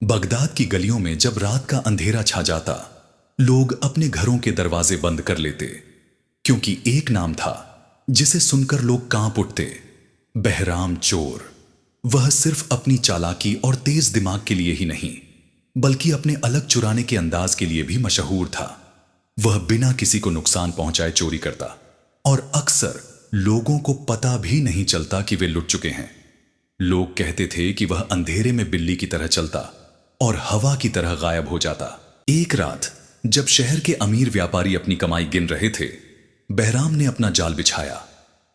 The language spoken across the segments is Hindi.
बगदाद की गलियों में जब रात का अंधेरा छा जाता, लोग अपने घरों के दरवाजे बंद कर लेते, क्योंकि एक नाम था जिसे सुनकर लोग कांप उठते। बहराम चोर। वह सिर्फ अपनी चालाकी और तेज दिमाग के लिए ही नहीं, बल्कि अपने अलग चुराने के अंदाज के लिए भी मशहूर था। वह बिना किसी को नुकसान पहुंचाए चोरी करता, और अक्सर लोगों को पता भी नहीं चलता कि वे लुट चुके हैं। लोग कहते थे कि वह अंधेरे में बिल्ली की तरह चलता और हवा की तरह गायब हो जाता। एक रात जब शहर के अमीर व्यापारी अपनी कमाई गिन रहे थे, बहराम ने अपना जाल बिछाया।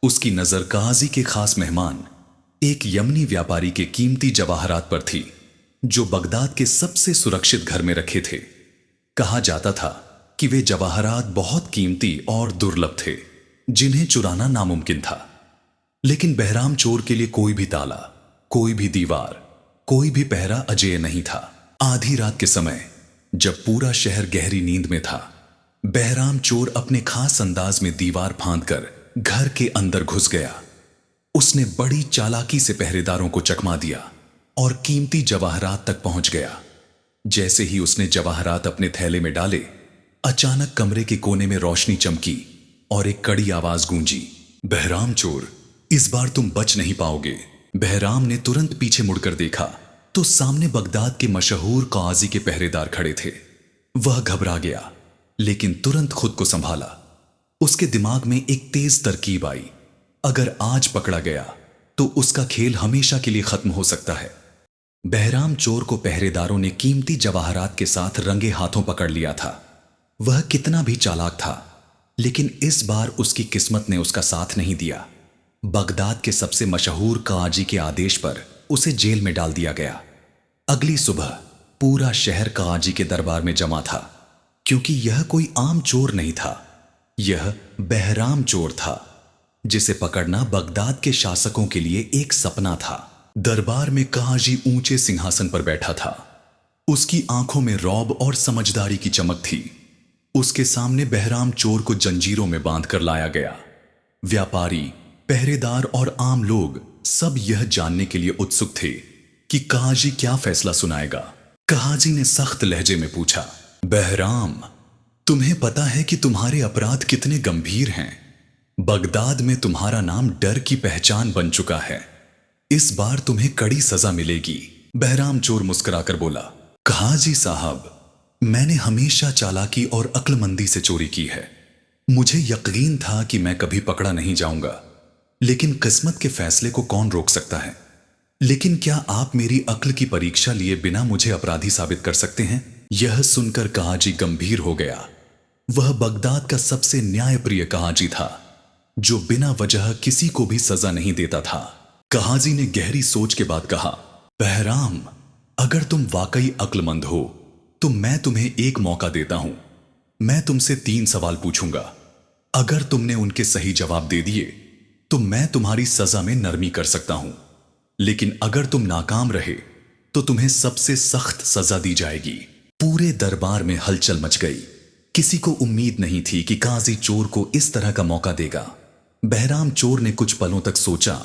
उसकी नजर काजी के खास मेहमान, एक यमनी व्यापारी के कीमती जवाहरात पर थी, जो बगदाद के सबसे सुरक्षित घर में रखे थे। कहा जाता था कि वे जवाहरात बहुत कीमती और दुर्लभ थे, जिन्हें चुराना नामुमकिन था। लेकिन बहराम चोर के लिए कोई भी ताला, कोई भी दीवार, कोई भी पहरा अजेय नहीं था। आधी रात के समय, जब पूरा शहर गहरी नींद में था, बहराम चोर अपने खास अंदाज में दीवार फांदकर घर के अंदर घुस गया। उसने बड़ी चालाकी से पहरेदारों को चकमा दिया और कीमती जवाहरात तक पहुंच गया। जैसे ही उसने जवाहरात अपने थैले में डाले, अचानक कमरे के कोने में रोशनी चमकी और एक कड़ी आवाज गूंजी, बहराम चोर, इस बार तुम बच नहीं पाओगे। बहराम ने तुरंत पीछे मुड़कर देखा तो सामने बगदाद के मशहूर काजी के पहरेदार खड़े थे। वह घबरा गया, लेकिन तुरंत खुद को संभाला। उसके दिमाग में एक तेज तरकीब आई। अगर आज पकड़ा गया तो उसका खेल हमेशा के लिए खत्म हो सकता है। बहराम चोर को पहरेदारों ने कीमती जवाहरात के साथ रंगे हाथों पकड़ लिया था। वह कितना भी चालाक था, लेकिन इस बार उसकी किस्मत ने उसका साथ नहीं दिया। बगदाद के सबसे मशहूर काजी के आदेश पर उसे जेल में डाल दिया गया। अगली सुबह पूरा शहर काजी के दरबार में जमा था, क्योंकि यह कोई आम चोर नहीं था। यह बहराम चोर था, जिसे पकड़ना बगदाद के शासकों के लिए एक सपना था। दरबार में काजी ऊंचे सिंहासन पर बैठा था। उसकी आंखों में रौब और समझदारी की चमक थी। उसके सामने बहराम चोर को जंजीरों में बांधकर लाया गया। व्यापारी, पहरेदार और आम लोग सब यह जानने के लिए उत्सुक थे कि काजी क्या फैसला सुनाएगा। काजी ने सख्त लहजे में पूछा, बहराम, तुम्हें पता है कि तुम्हारे अपराध कितने गंभीर हैं? बगदाद में तुम्हारा नाम डर की पहचान बन चुका है। इस बार तुम्हें कड़ी सजा मिलेगी। बहराम चोर मुस्कुराकर बोला, काजी साहब, मैंने हमेशा चालाकी और अक्लमंदी से चोरी की है। मुझे यकीन था कि मैं कभी पकड़ा नहीं जाऊंगा, लेकिन किस्मत के फैसले को कौन रोक सकता है? लेकिन क्या आप मेरी अक्ल की परीक्षा लिए बिना मुझे अपराधी साबित कर सकते हैं? यह सुनकर काजी गंभीर हो गया। वह बगदाद का सबसे न्यायप्रिय काजी था, जो बिना वजह किसी को भी सजा नहीं देता था। काजी ने गहरी सोच के बाद कहा, बहराम, अगर तुम वाकई अक्लमंद हो तो मैं तुम्हें एक मौका देता हूं। मैं तुमसे 3 सवाल पूछूंगा। अगर तुमने उनके सही जवाब दे दिए तो मैं तुम्हारी सजा में नरमी कर सकता हूं, लेकिन अगर तुम नाकाम रहे तो तुम्हें सबसे सख्त सजा दी जाएगी। पूरे दरबार में हलचल मच गई। किसी को उम्मीद नहीं थी कि काजी चोर को इस तरह का मौका देगा। बहराम चोर ने कुछ पलों तक सोचा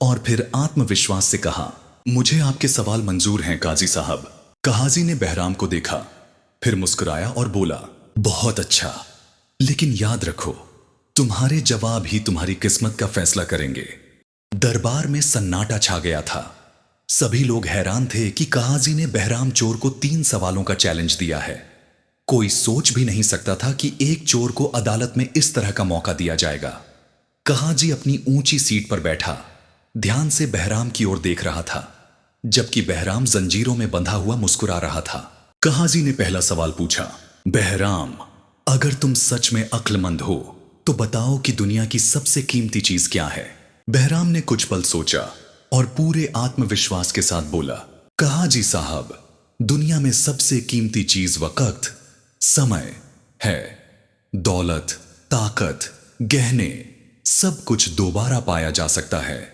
और फिर आत्मविश्वास से कहा, मुझे आपके सवाल मंजूर हैं काजी साहब। काजी ने बहराम को देखा, फिर मुस्कुराया और बोला, बहुत अच्छा, लेकिन याद रखो, तुम्हारे जवाब ही तुम्हारी किस्मत का फैसला करेंगे। दरबार में सन्नाटा छा गया था। सभी लोग हैरान थे कि काजी ने बहराम चोर को 3 सवालों का चैलेंज दिया है। कोई सोच भी नहीं सकता था कि एक चोर को अदालत में इस तरह का मौका दिया जाएगा। काजी अपनी ऊंची सीट पर बैठा ध्यान से बहराम की ओर देख रहा था, जबकि बहराम जंजीरों में बंधा हुआ मुस्कुरा रहा था। काजी ने पहला सवाल पूछा, बहराम, अगर तुम सच में अक्लमंद हो तो बताओ कि दुनिया की सबसे कीमती चीज क्या है? बहराम ने कुछ पल सोचा और पूरे आत्मविश्वास के साथ बोला, काजी साहब, दुनिया में सबसे कीमती चीज वक्त, समय है। दौलत, ताकत, गहने, सब कुछ दोबारा पाया जा सकता है,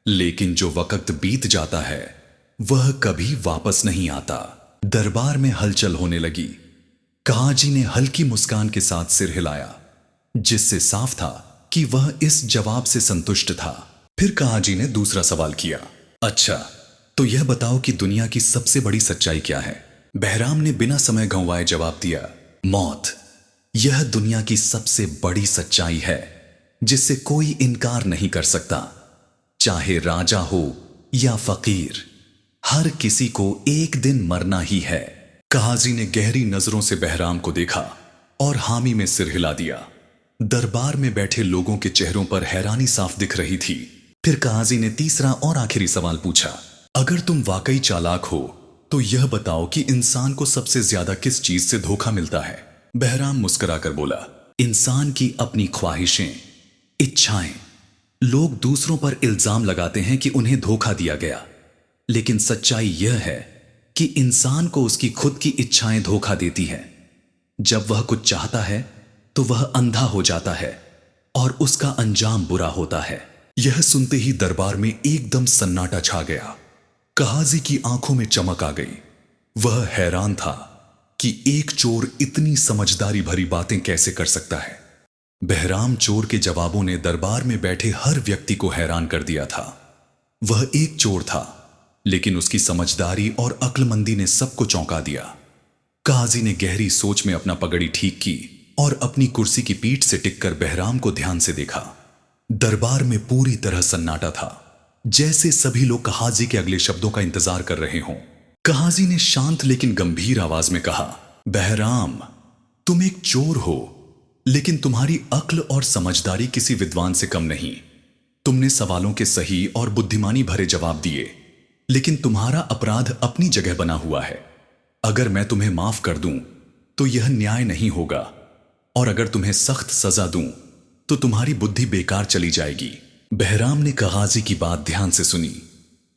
लेकिन जो वक्त बीत जाता है वह कभी वापस नहीं आता। दरबार में हलचल होने लगी। काजी ने हल्की मुस्कान के साथ सिर हिलाया, जिससे साफ था कि वह इस जवाब से संतुष्ट था। फिर काजी ने दूसरा सवाल किया, अच्छा, तो यह बताओ कि दुनिया की सबसे बड़ी सच्चाई क्या है? बहराम ने बिना समय गंवाए जवाब दिया, मौत। यह दुनिया की सबसे बड़ी सच्चाई है जिससे कोई इनकार नहीं कर सकता। चाहे राजा हो या फकीर, हर किसी को एक दिन मरना ही है। काजी ने गहरी नजरों से बहराम को देखा और हामी में सिर हिला दिया। दरबार में बैठे लोगों के चेहरों पर हैरानी साफ दिख रही थी। फिर काजी ने तीसरा और आखिरी सवाल पूछा, अगर तुम वाकई चालाक हो तो यह बताओ कि इंसान को सबसे ज्यादा किस चीज से धोखा मिलता है? बहराम मुस्कुराकर बोला, इंसान की अपनी ख्वाहिशें, इच्छाएं। लोग दूसरों पर इल्जाम लगाते हैं कि उन्हें धोखा दिया गया, लेकिन सच्चाई यह है कि इंसान को उसकी खुद की इच्छाएं धोखा देती हैं। जब वह कुछ चाहता है तो वह अंधा हो जाता है और उसका अंजाम बुरा होता है। यह सुनते ही दरबार में एकदम सन्नाटा छा गया। काजी की आंखों में चमक आ गई। वह हैरान था कि एक चोर इतनी समझदारी भरी बातें कैसे कर सकता है। बहराम चोर के जवाबों ने दरबार में बैठे हर व्यक्ति को हैरान कर दिया था। वह एक चोर था, लेकिन उसकी समझदारी और अक्लमंदी ने सबको चौंका दिया। काजी ने गहरी सोच में अपना पगड़ी ठीक की और अपनी कुर्सी की पीठ से टिककर बहराम को ध्यान से देखा। दरबार में पूरी तरह सन्नाटा था, जैसे सभी लोग कहाजी के अगले शब्दों का इंतजार कर रहे हों। कहाजी ने शांत लेकिन गंभीर आवाज में कहा, बहराम, तुम एक चोर हो, लेकिन तुम्हारी अक्ल और समझदारी किसी विद्वान से कम नहीं। तुमने सवालों के सही और बुद्धिमानी भरे जवाब दिए, लेकिन तुम्हारा अपराध अपनी जगह बना हुआ है। अगर मैं तुम्हें माफ कर दूं तो यह न्याय नहीं होगा, और अगर तुम्हें सख्त सजा दूं तो तुम्हारी बुद्धि बेकार चली जाएगी। बहराम ने काजी की बात ध्यान से सुनी।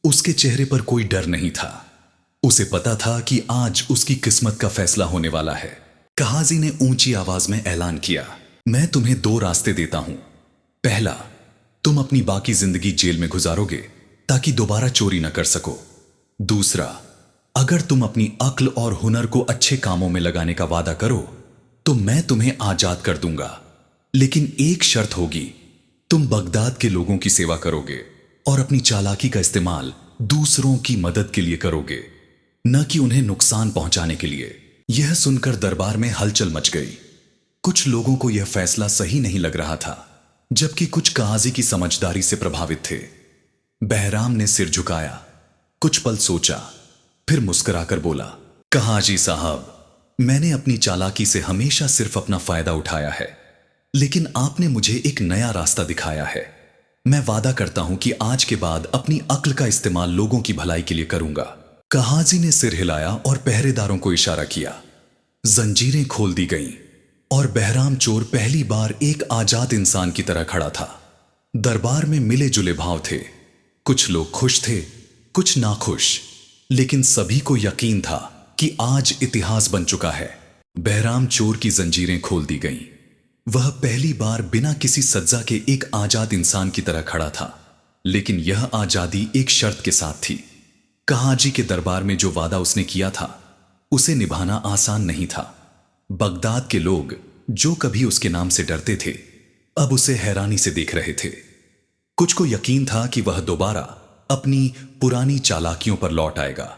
उसके चेहरे पर कोई डर नहीं था। उसे पता था कि आज उसकी किस्मत का फैसला होने वाला है। काजी ने ऊंची आवाज में ऐलान किया, मैं तुम्हें दो रास्ते देता हूं। पहला, तुम अपनी बाकी जिंदगी जेल में गुजारोगे ताकि दोबारा चोरी न कर सको। दूसरा, अगर तुम अपनी अक्ल और हुनर को अच्छे कामों में लगाने का वादा करो तो मैं तुम्हें आजाद कर दूंगा, लेकिन एक शर्त होगी, तुम बगदाद के लोगों की सेवा करोगे और अपनी चालाकी का इस्तेमाल दूसरों की मदद के लिए करोगे, न कि उन्हें नुकसान पहुंचाने के लिए। यह सुनकर दरबार में हलचल मच गई। कुछ लोगों को यह फैसला सही नहीं लग रहा था, जबकि कुछ काजी की समझदारी से प्रभावित थे। बहराम ने सिर झुकाया, कुछ पल सोचा, फिर मुस्कुराकर बोला, काजी साहब, मैंने अपनी चालाकी से हमेशा सिर्फ अपना फायदा उठाया है, लेकिन आपने मुझे एक नया रास्ता दिखाया है। मैं वादा करता हूं कि आज के बाद अपनी अक्ल का इस्तेमाल लोगों की भलाई के लिए करूंगा। काजी ने सिर हिलाया और पहरेदारों को इशारा किया। जंजीरें खोल दी गईं और बहराम चोर पहली बार एक आजाद इंसान की तरह खड़ा था। दरबार में मिले जुले भाव थे। कुछ लोग खुश थे, कुछ नाखुश, लेकिन सभी को यकीन था कि आज इतिहास बन चुका है। बहराम चोर की जंजीरें खोल दी गईं। वह पहली बार बिना किसी सज्जा के एक आजाद इंसान की तरह खड़ा था, लेकिन यह आजादी एक शर्त के साथ थी। काजी के दरबार में जो वादा उसने किया था, उसे निभाना आसान नहीं था। बगदाद के लोग जो कभी उसके नाम से डरते थे, अब उसे हैरानी से देख रहे थे। कुछ को यकीन था कि वह दोबारा अपनी पुरानी चालाकियों पर लौट आएगा,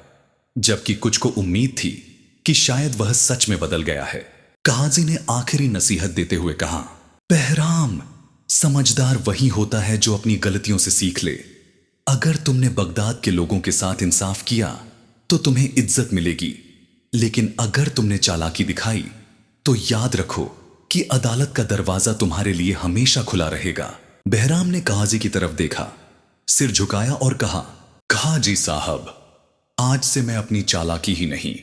जबकि कुछ को उम्मीद थी कि शायद वह सच में बदल गया है। काजी ने आखिरी नसीहत देते हुए कहा, बहराम, समझदार वही होता है जो अपनी गलतियों से सीख ले। अगर तुमने बगदाद के लोगों के साथ इंसाफ किया तो तुम्हें इज्जत मिलेगी, लेकिन अगर तुमने चालाकी दिखाई तो याद रखो कि अदालत का दरवाजा तुम्हारे लिए हमेशा खुला रहेगा। बहराम ने काजी की तरफ देखा, सिर झुकाया और कहा, काजी साहब, आज से मैं अपनी चालाकी ही नहीं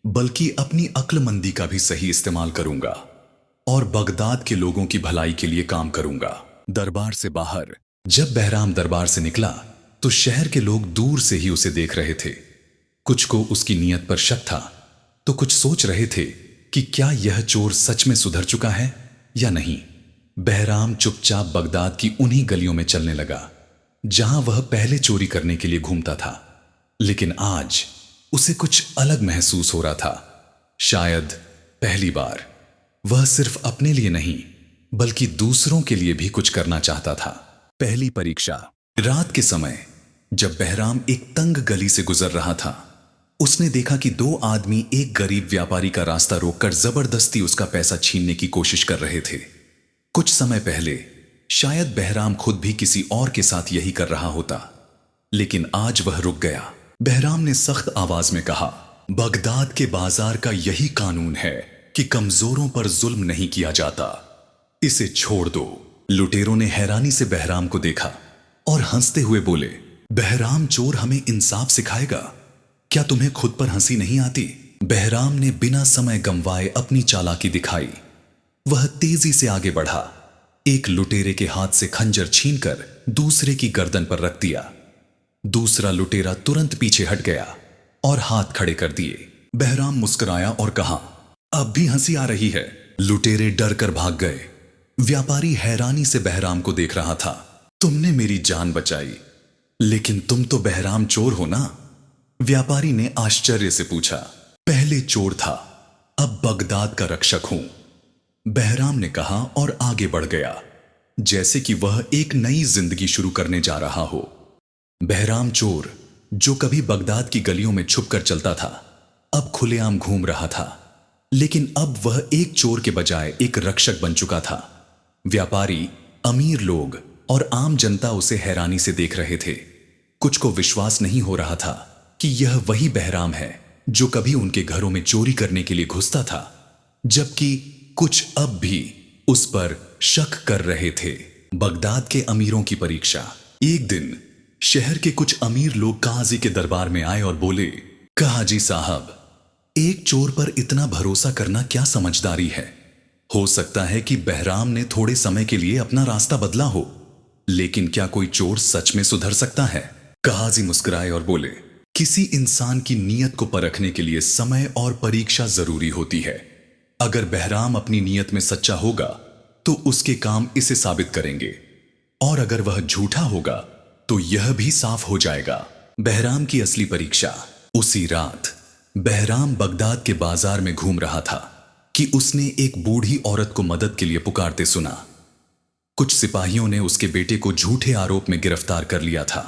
बल्कि अपनी अक्लमंदी का भी सही इस्तेमाल करूंगा और बगदाद के लोगों की भलाई के लिए काम करूंगा। दरबार से बाहर जब बहराम दरबार से निकला तो शहर के लोग दूर से ही उसे देख रहे थे। कुछ को उसकी नीयत पर शक था तो कुछ सोच रहे थे कि क्या यह चोर सच में सुधर चुका है या नहीं। बहराम चुपचाप बगदाद की उन्हीं गलियों में चलने लगा जहां वह पहले चोरी करने के लिए घूमता था, लेकिन आज उसे कुछ अलग महसूस हो रहा था। शायद पहली बार वह सिर्फ अपने लिए नहीं बल्कि दूसरों के लिए भी कुछ करना चाहता था। पहली परीक्षा। रात के समय जब बहराम एक तंग गली से गुजर रहा था, उसने देखा कि दो आदमी एक गरीब व्यापारी का रास्ता रोककर जबरदस्ती उसका पैसा छीनने की कोशिश कर रहे थे। कुछ समय पहले शायद बहराम खुद भी किसी और के साथ यही कर रहा होता, लेकिन आज वह रुक गया। बहराम ने सख्त आवाज में कहा, बगदाद के बाजार का यही कानून है कि कमजोरों पर जुल्म नहीं किया जाता, इसे छोड़ दो। लुटेरों ने हैरानी से बहराम को देखा और हंसते हुए बोले, बहराम चोर हमें इंसाफ सिखाएगा, क्या तुम्हें खुद पर हंसी नहीं आती? बहराम ने बिना समय गंवाए अपनी चालाकी दिखाई। वह तेजी से आगे बढ़ा, एक लुटेरे के हाथ से खंजर छीनकर दूसरे की गर्दन पर रख दिया। दूसरा लुटेरा तुरंत पीछे हट गया और हाथ खड़े कर दिए। बहराम मुस्कुराया और कहा, अब भी हंसी आ रही है। लुटेरे डर कर भाग गए। व्यापारी हैरानी से बहराम को देख रहा था। तुमने मेरी जान बचाई, लेकिन तुम तो बहराम चोर हो ना? व्यापारी ने आश्चर्य से पूछा। पहले चोर था, अब बगदाद का रक्षक हूं, बहराम ने कहा और आगे बढ़ गया, जैसे कि वह एक नई जिंदगी शुरू करने जा रहा हो। बहराम चोर, जो कभी बगदाद की गलियों में छुपकर चलता था, अब खुलेआम घूम रहा था। लेकिन अब वह एक चोर के बजाय एक रक्षक बन चुका था। व्यापारी, अमीर लोग और आम जनता उसे हैरानी से देख रहे थे। कुछ को विश्वास नहीं हो रहा था कि यह वही बहराम है जो कभी उनके घरों में चोरी करने के लिए घुसता था, जबकि कुछ अब भी उस पर शक कर रहे थे। बगदाद के अमीरों की परीक्षा। एक दिन शहर के कुछ अमीर लोग काजी के दरबार में आए और बोले, काजी साहब, एक चोर पर इतना भरोसा करना क्या समझदारी है? हो सकता है कि बहराम ने थोड़े समय के लिए अपना रास्ता बदला हो, लेकिन क्या कोई चोर सच में सुधर सकता है? काजी मुस्कुराए और बोले, किसी इंसान की नीयत को परखने के लिए समय और परीक्षा जरूरी होती है। अगर बहराम अपनी नीयत में सच्चा होगा तो उसके काम इसे साबित करेंगे, और अगर वह झूठा होगा तो यह भी साफ हो जाएगा। बहराम की असली परीक्षा। उसी रात बहराम बगदाद के बाजार में घूम रहा था कि उसने एक बूढ़ी औरत को मदद के लिए पुकारते सुना। कुछ सिपाहियों ने उसके बेटे को झूठे आरोप में गिरफ्तार कर लिया था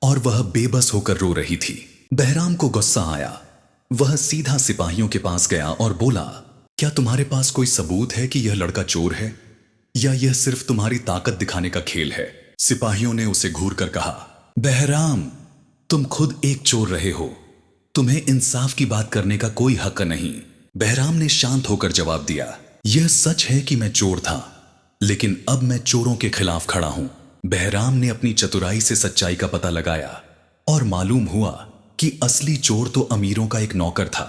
और वह बेबस होकर रो रही थी। बहराम को गुस्सा आया। वह सीधा सिपाहियों के पास गया और बोला, क्या तुम्हारे पास कोई सबूत है कि यह लड़का चोर है, या यह सिर्फ तुम्हारी ताकत दिखाने का खेल है? सिपाहियों ने उसे घूरकर कहा, बहराम, तुम खुद एक चोर रहे हो, तुम्हें इंसाफ की बात करने का कोई हक नहीं। बहराम ने शांत होकर जवाब दिया, यह सच है कि मैं चोर था, लेकिन अब मैं चोरों के खिलाफ खड़ा हूं। बहराम ने अपनी चतुराई से सच्चाई का पता लगाया और मालूम हुआ कि असली चोर तो अमीरों का एक नौकर था,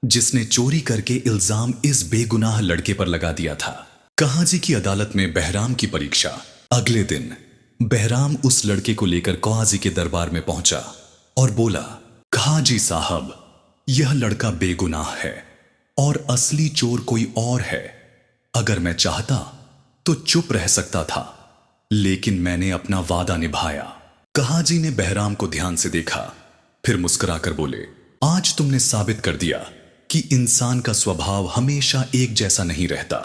जिसने चोरी करके इल्जाम इस बेगुनाह लड़के पर लगा दिया था। काजी की अदालत में बहराम की परीक्षा। अगले दिन बहराम उस लड़के को लेकर काजी के दरबार में पहुंचा और बोला, काजी साहब, यह लड़का बेगुनाह है और असली चोर कोई और है। अगर मैं चाहता तो चुप रह सकता था, लेकिन मैंने अपना वादा निभाया। काजी ने बहराम को ध्यान से देखा, फिर मुस्कुराकर बोले, आज तुमने साबित कर दिया कि इंसान का स्वभाव हमेशा एक जैसा नहीं रहता।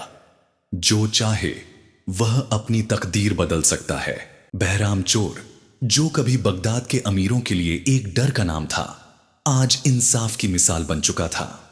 जो चाहे वह अपनी तकदीर बदल सकता है। बहराम चोर, जो कभी बगदाद के अमीरों के लिए एक डर का नाम था, आज इंसाफ की मिसाल बन चुका था।